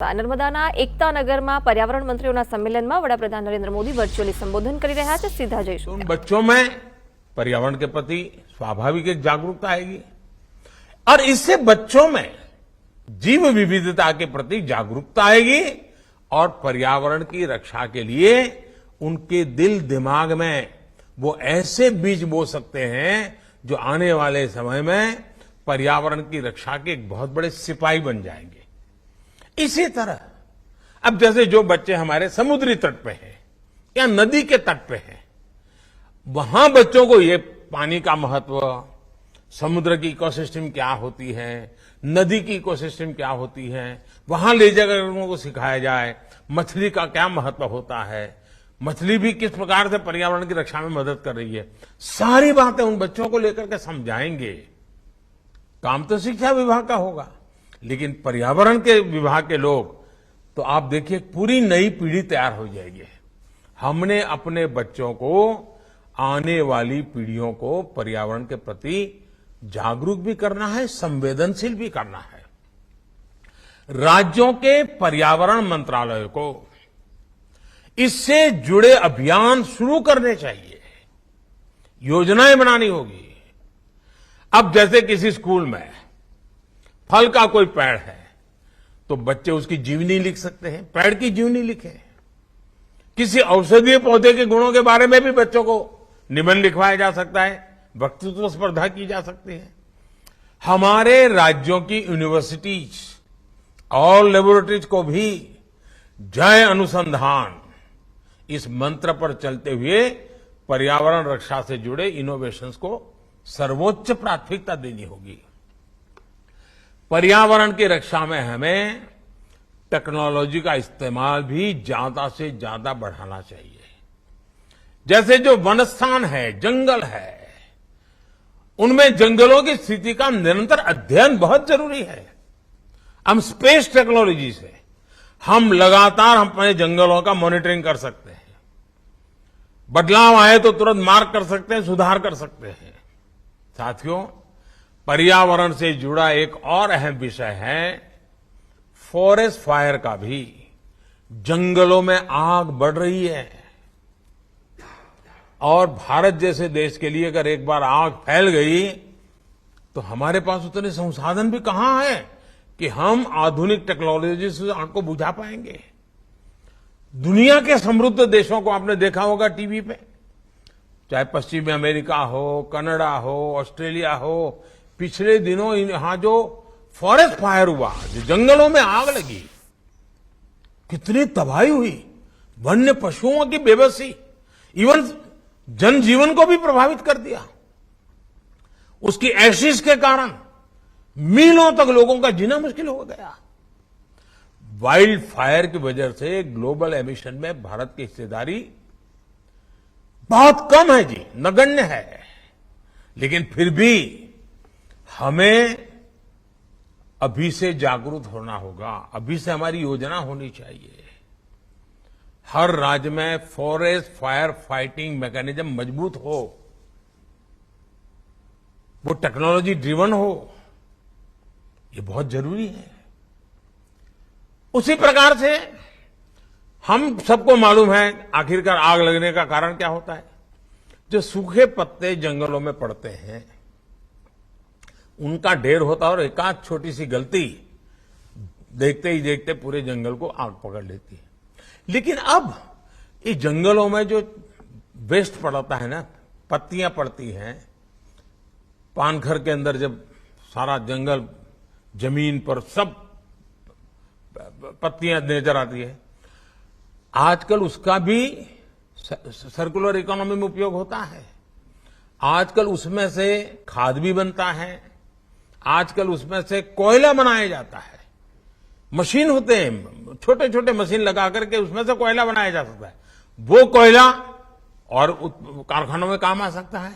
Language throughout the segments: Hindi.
નર્મદાના એકતાનગરમાં पर्यावरण मंत्रीઓના सम्मेलનમાં વડાપ્રધાન नरेंद्र मोदी वर्चुअली संबोधन કરી રહ્યા છે। सीधा જઈશું। उन बच्चों में पर्यावरण के प्रति स्वाभाविक एक जागरूकता आएगी और इससे बच्चों में जीव विविधता के प्रति जागरूकता आएगी और पर्यावरण की रक्षा के लिए उनके दिल दिमाग में वो ऐसे बीज बो सकते हैं जो आने वाले समय में पर्यावरण की रक्षा के एक बहुत बड़े सिपाही बन जाएंगे। इसी तरह अब जैसे जो बच्चे हमारे समुद्री तट पे हैं या नदी के तट पे हैं, वहां बच्चों को ये पानी का महत्व, समुद्र की इकोसिस्टम क्या होती है, नदी की इकोसिस्टम क्या होती है, वहां ले जाकर उनको सिखाया जाए मछली का क्या महत्व होता है, मछली भी किस प्रकार से पर्यावरण की रक्षा में मदद कर रही है। सारी बातें उन बच्चों को लेकर के समझाएंगे। काम तो शिक्षा विभाग का होगा, लेकिन पर्यावरण के विभाग के लोग तो आप देखिए पूरी नई पीढ़ी तैयार हो जाएगी। हमने अपने बच्चों को, आने वाली पीढ़ियों को पर्यावरण के प्रति जागरूक भी करना है, संवेदनशील भी करना है। राज्यों के पर्यावरण मंत्रालय को इससे जुड़े अभियान शुरू करने चाहिए, योजनाएं बनानी होगी। अब जैसे किसी स्कूल में फल का कोई पेड़ है तो बच्चे उसकी जीवनी लिख सकते हैं, पेड़ की जीवनी लिखें। किसी औषधीय पौधे के गुणों के बारे में भी बच्चों को निबंध लिखवाया जा सकता है, वक्तृत्व स्पर्धा की जा सकती है। हमारे राज्यों की यूनिवर्सिटीज और लेबोरेटरीज को भी जय अनुसंधान इस मंत्र पर चलते हुए पर्यावरण रक्षा से जुड़े इनोवेशंस को सर्वोच्च प्राथमिकता देनी होगी। पर्यावरण की रक्षा में हमें टेक्नोलॉजी का इस्तेमाल भी ज्यादा से ज्यादा बढ़ाना चाहिए। जैसे जो वनस्थान है, जंगल है, उनमें जंगलों की स्थिति का निरंतर अध्ययन बहुत जरूरी है। हम स्पेस टेक्नोलॉजी से हम लगातार अपने जंगलों का मॉनिटरिंग कर सकते हैं, बदलाव आए तो तुरंत मार्क कर सकते हैं, सुधार कर सकते हैं। साथियों, पर्यावरण से जुड़ा एक और अहम विषय है फॉरेस्ट फायर का भी। जंगलों में आग बढ़ रही है और भारत जैसे देश के लिए अगर एक बार आग फैल गई तो हमारे पास उतने संसाधन भी कहां है कि हम आधुनिक टेक्नोलॉजी से आग को बुझा पाएंगे। दुनिया के समृद्ध देशों को आपने देखा होगा टीवी पे, चाहे पश्चिमी अमेरिका हो, कनाडा हो, ऑस्ट्रेलिया हो, पिछले दिनों यहां जो फॉरेस्ट फायर हुआ, जो जंगलों में आग लगी, कितनी तबाही हुई, वन्य पशुओं की बेबसी, इवन जनजीवन को भी प्रभावित कर दिया। उसकी एशिस के कारण मीलों तक लोगों का जीना मुश्किल हो गया। वाइल्ड फायर की वजह से ग्लोबल एमिशन में भारत की हिस्सेदारी बहुत कम है जी, नगण्य है। लेकिन फिर भी हमें अभी से जागरूक होना होगा, अभी से हमारी योजना होनी चाहिए। हर राज्य में फॉरेस्ट फायर फाइटिंग मैकेनिज्म मजबूत हो, वो टेक्नोलॉजी ड्रिवन हो, ये बहुत जरूरी है। उसी प्रकार से हम सबको मालूम है आखिरकार आग लगने का कारण क्या होता है। जो सूखे पत्ते जंगलों में पड़ते हैं उनका ढेर होता है और एकाध छोटी सी गलती देखते ही देखते पूरे जंगल को आग पकड़ लेती है। लेकिन अब इस जंगलों में जो वेस्ट पड़ता है ना, पत्तियां पड़ती हैं, पानखर के अंदर जब सारा जंगल जमीन पर सब पत्तियां नजर आती है, आजकल उसका भी सर्कुलर इकोनॉमी में उपयोग होता है। आजकल उसमें से खाद भी बनता है, आजकल उसमें से कोयला बनाया जाता है। मशीन होते हैं, छोटे छोटे मशीन लगा करके उसमें से कोयला बनाया जा सकता है। वो कोयला और कारखानों में काम आ सकता है।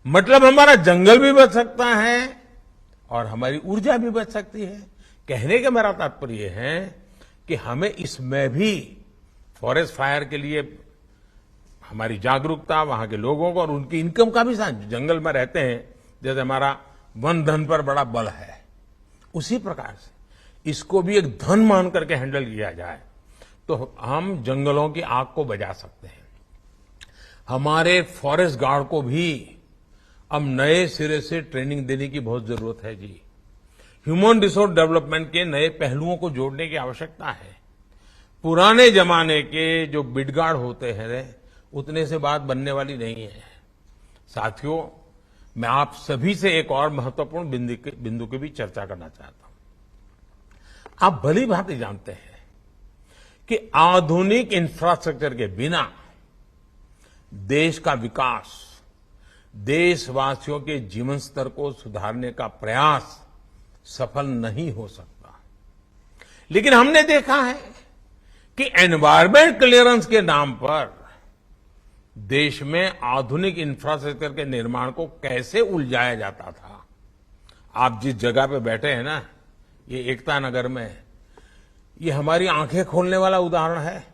मतलब हमारा जंगल भी बच सकता है और हमारी ऊर्जा भी बच सकती है। कहने का मेरा तात्पर्य है कि हमें इसमें भी फॉरेस्ट फायर के लिए हमारी जागरूकता, वहां के लोगों को और उनकी इनकम का भी साथ, जंगल में रहते हैं, जैसे हमारा वन धन पर बड़ा बल है, उसी प्रकार से इसको भी एक धन मान करके हैंडल किया जाए तो हम जंगलों की आग को बुझा सकते हैं। हमारे फॉरेस्ट गार्ड को भी अब नए सिरे से ट्रेनिंग देने की बहुत जरूरत है जी। ह्यूमन रिसोर्स डेवलपमेंट के नए पहलुओं को जोड़ने की आवश्यकता है। पुराने जमाने के जो बिडगार्ड होते हैं उतने से बात बनने वाली नहीं है। साथियों, मैं आप सभी से एक और महत्वपूर्ण बिंदु की भी चर्चा करना चाहता हूं। आप भली भांति जानते हैं कि आधुनिक इंफ्रास्ट्रक्चर के बिना देश का विकास, देशवासियों के जीवन स्तर को सुधारने का प्रयास सफल नहीं हो सकता। लेकिन हमने देखा है कि एनवायरमेंट क्लियरेंस के नाम पर देश में आधुनिक इंफ्रास्ट्रक्चर के निर्माण को कैसे उलझाया जाता था। आप जिस जगह पे बैठे हैं ना, ये एकता नगर में, ये हमारी आंखें खोलने वाला उदाहरण है।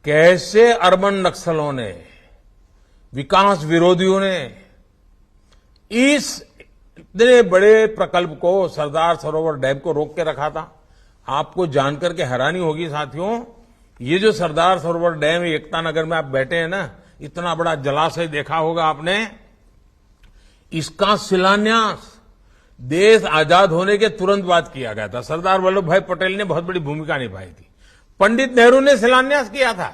कैसे अर्बन नक्सलों ने, विकास विरोधियों ने इस इतने बड़े प्रकल्प को, सरदार सरोवर डैम को रोक के रखा था। आपको जानकर के हैरानी होगी साथियों, ये जो सरदार सरोवर डैम एकता नगर में आप बैठे हैं ना, इतना बड़ा जलाशय देखा होगा आपने, इसका शिलान्यास देश आजाद होने के तुरंत बाद किया गया था। सरदार वल्लभ भाई पटेल ने बहुत बड़ी भूमिका निभाई थी। पंडित नेहरू ने शिलान्यास किया था।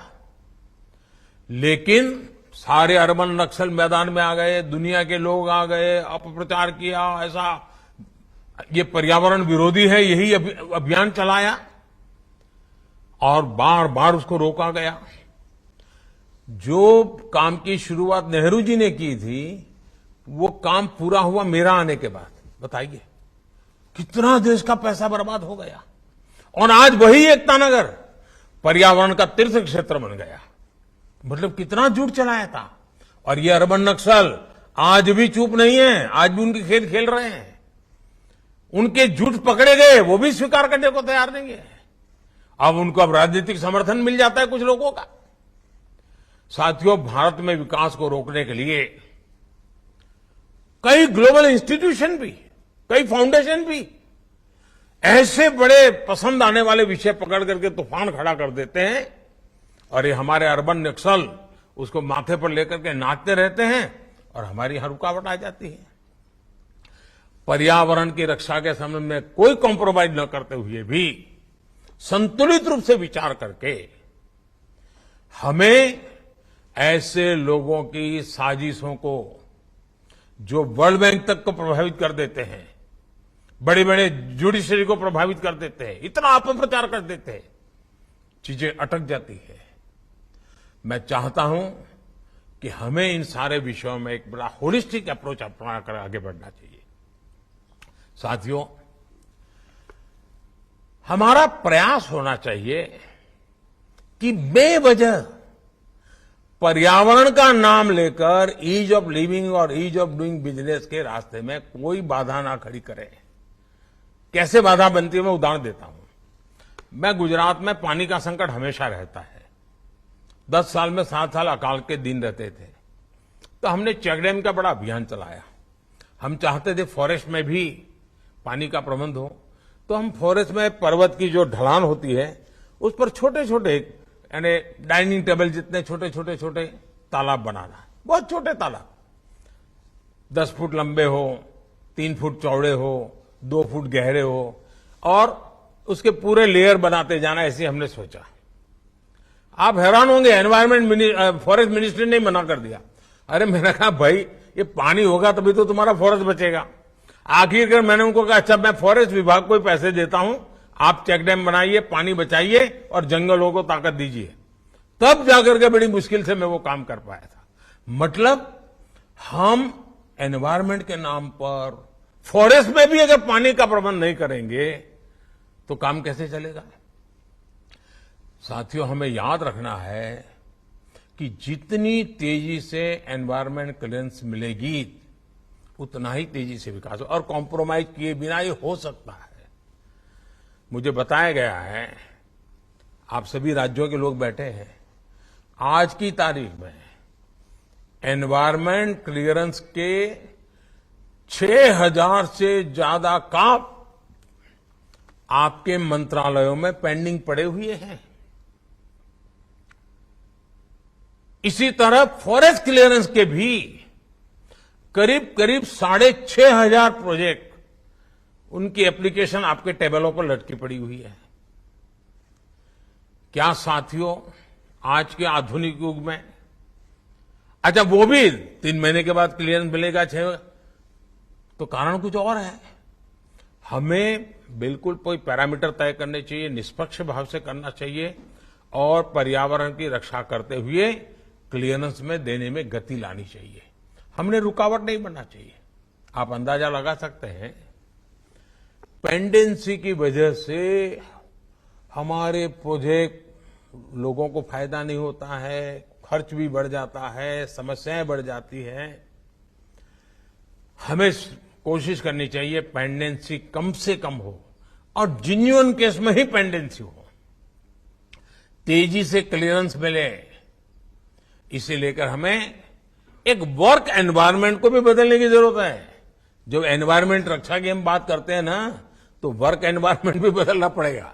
लेकिन सारे अर्बन नक्सल मैदान में आ गए, दुनिया के लोग आ गए, अपप्रचार किया, ऐसा ये पर्यावरण विरोधी है, यही अभियान चलाया और बार बार उसको रोका गया। जो काम की शुरुआत नेहरू जी ने की थी, वो काम पूरा हुआ मेरा आने के बाद। बताइए कितना देश का पैसा बर्बाद हो गया। और आज वही एकता नगर पर्यावरण का तीर्थ क्षेत्र बन गया। मतलब कितना झूठ चलाया था। और ये अर्बन नक्सल आज भी चुप नहीं है, आज भी उनके खेल खेल रहे हैं। उनके झूठ पकड़े गए, वो भी स्वीकार करने को तैयार नहीं है। अब उनको अब राजनीतिक समर्थन मिल जाता है कुछ लोगों का। साथियों, भारत में विकास को रोकने के लिए कई ग्लोबल इंस्टीट्यूशन भी, कई फाउंडेशन भी ऐसे बड़े पसंद आने वाले विषय पकड़ करके तूफान खड़ा कर देते हैं और ये हमारे अर्बन नक्सल उसको माथे पर लेकर के नाचते रहते हैं और हमारी हर रुकावट आ जाती है। पर्यावरण की रक्षा के संबंध में कोई कॉम्प्रोमाइज न करते हुए भी संतुलित रूप से विचार करके हमें ऐसे लोगों की साजिशों को, जो वर्ल्ड बैंक तक को प्रभावित कर देते हैं, बड़े बड़े जुडिशरी को प्रभावित कर देते हैं, इतना अपप्रचार कर देते हैं, चीजें अटक जाती है। मैं चाहता हूं कि हमें इन सारे विषयों में एक बड़ा होलिस्टिक अप्रोच अपना कर आगे बढ़ना चाहिए। साथियों, हमारा प्रयास होना चाहिए कि बेवजह पर्यावरण का नाम लेकर ईज ऑफ लिविंग और ईज ऑफ डूइंग बिजनेस के रास्ते में कोई बाधा ना खड़ी करे। कैसे बाधा बनती है मैं उदाहरण देता हूं। मैं गुजरात में पानी का संकट हमेशा रहता है। 10 साल में 7 साल अकाल के दिन रहते थे, तो हमने चेक डैम का बड़ा अभियान चलाया। हम चाहते थे फॉरेस्ट में भी पानी का प्रबंध हो, तो हम फॉरेस्ट में पर्वत की जो ढलान होती है उस पर छोटे छोटे, यानी डाइनिंग टेबल जितने छोटे छोटे छोटे तालाब बनाना, बहुत छोटे तालाब, 10 फुट लंबे हो, 3 फुट चौड़े हो, 2 फुट गहरे हो, और उसके पूरे लेयर बनाते जाना, ऐसे हमने सोचा। आप हैरान होंगे, एनवायरमेंट फॉरेस्ट मिनिस्ट्री ने मना कर दिया। अरे मैंने कहा भाई ये पानी होगा तभी तो तुम्हारा फॉरेस्ट बचेगा। आखिरकार मैंने उनको कहा अच्छा मैं फॉरेस्ट विभाग को पैसे देता हूं, आप चेक डैम बनाइए, पानी बचाइए और जंगलों को ताकत दीजिए। तब जाकर के बड़ी मुश्किल से मैं वो काम कर पाया था। मतलब हम एनवायरमेंट के नाम पर फॉरेस्ट में भी अगर पानी का प्रबंध नहीं करेंगे तो काम कैसे चलेगा। साथियों, हमें याद रखना है कि जितनी तेजी से एनवायरमेंट क्लियरेंस मिलेगी उतना ही तेजी से विकास, और कॉम्प्रोमाइज किए बिना ये हो सकता है। मुझे बताया गया है, आप सभी राज्यों के लोग बैठे हैं, आज की तारीख में एनवायरमेंट क्लियरेंस के 6000 से ज्यादा काम आपके मंत्रालयों में पेंडिंग पड़े हुए हैं। इसी तरह फॉरेस्ट क्लियरेंस के भी करीब करीब 6,500 प्रोजेक्ट, उनकी एप्लीकेशन आपके टेबलों पर लटकी पड़ी हुई है। क्या साथियों, आज के आधुनिक युग में, अच्छा वो भी 3 महीने के बाद क्लियरेंस मिलेगा, 6, तो कारण कुछ और है। हमें बिल्कुल कोई पैरामीटर तय करने चाहिए, निष्पक्ष भाव से करना चाहिए और पर्यावरण की रक्षा करते हुए क्लियरेंस में देने में गति लानी चाहिए। हमने रुकावट नहीं बनना चाहिए। आप अंदाजा लगा सकते हैं, पेंडेंसी की वजह से हमारे प्रोजेक्ट लोगों को फायदा नहीं होता है, खर्च भी बढ़ जाता है, समस्याएं बढ़ जाती हैं। हमें कोशिश करनी चाहिए पेंडेंसी कम से कम हो और जेन्युइन केस में ही पेंडेंसी हो, तेजी से क्लियरेंस मिले। इसे लेकर हमें एक वर्क एनवायरनमेंट को भी बदलने की जरूरत है। जो एनवायरनमेंट रक्षा की हम बात करते हैं ना, तो वर्क एनवायरनमेंट भी बदलना पड़ेगा।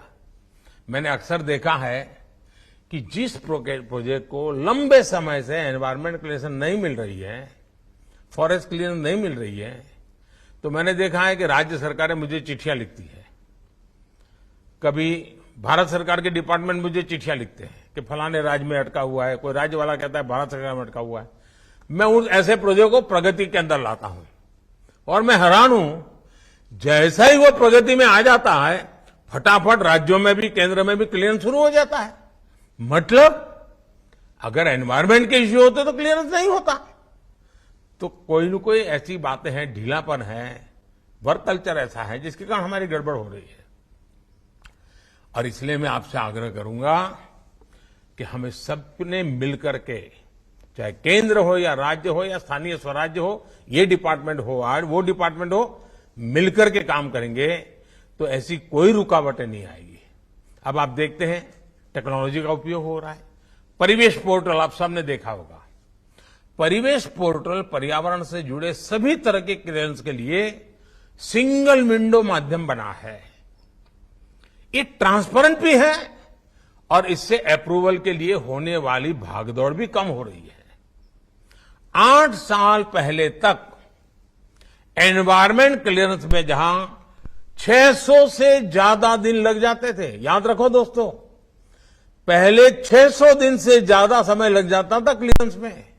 मैंने अक्सर देखा है कि जिस प्रोजेक्ट को लंबे समय से एनवायरनमेंट क्लियरेंस नहीं मिल रही है, फॉरेस्ट क्लियरेंस नहीं मिल रही है, तो मैंने देखा है कि राज्य सरकारें मुझे चिट्ठियां लिखती है। कभी भारत सरकार के डिपार्टमेंट मुझे चिट्ठियां लिखते हैं कि फलाने राज्य में अटका हुआ है, कोई राज्य वाला कहता है भारत सरकार में अटका हुआ है। मैं उन ऐसे प्रोजेक्ट को प्रगति के अंदर लाता हूं और मैं हैरान हूं, जैसा ही वो प्रगति में आ जाता है, फटाफट राज्यों में भी केंद्र में भी क्लियरेंस शुरू हो जाता है। मतलब अगर एनवायरनमेंट के इश्यू होते तो क्लियरेंस नहीं होता। तो कोई न कोई ऐसी बातें हैं, ढीलापन है, वर्क कल्चर ऐसा है जिसके कारण हमारी गड़बड़ हो रही है। और इसलिए मैं आपसे आग्रह करूंगा कि हमें सबने मिलकर के, चाहे केंद्र हो या राज्य हो या स्थानीय स्वराज्य हो, ये डिपार्टमेंट हो आज वो डिपार्टमेंट हो, मिलकर के काम करेंगे तो ऐसी कोई रुकावटें नहीं आएगी। अब आप देखते हैं टेक्नोलॉजी का उपयोग हो रहा है। परिवेश पोर्टल आप सबने देखा होगा। परिवेश पोर्टल पर्यावरण से जुड़े सभी तरह के क्लियरेंस के लिए सिंगल विंडो माध्यम बना है। ये ट्रांसपेरेंट भी है और इससे अप्रूवल के लिए होने वाली भागदौड़ भी कम हो रही है। 8 साल पहले तक एनवायरनमेंट क्लियरेंस में जहां 600 से ज्यादा दिन लग जाते थे, याद रखो दोस्तों, पहले 600 दिन से ज्यादा समय लग जाता था क्लियरेंस में,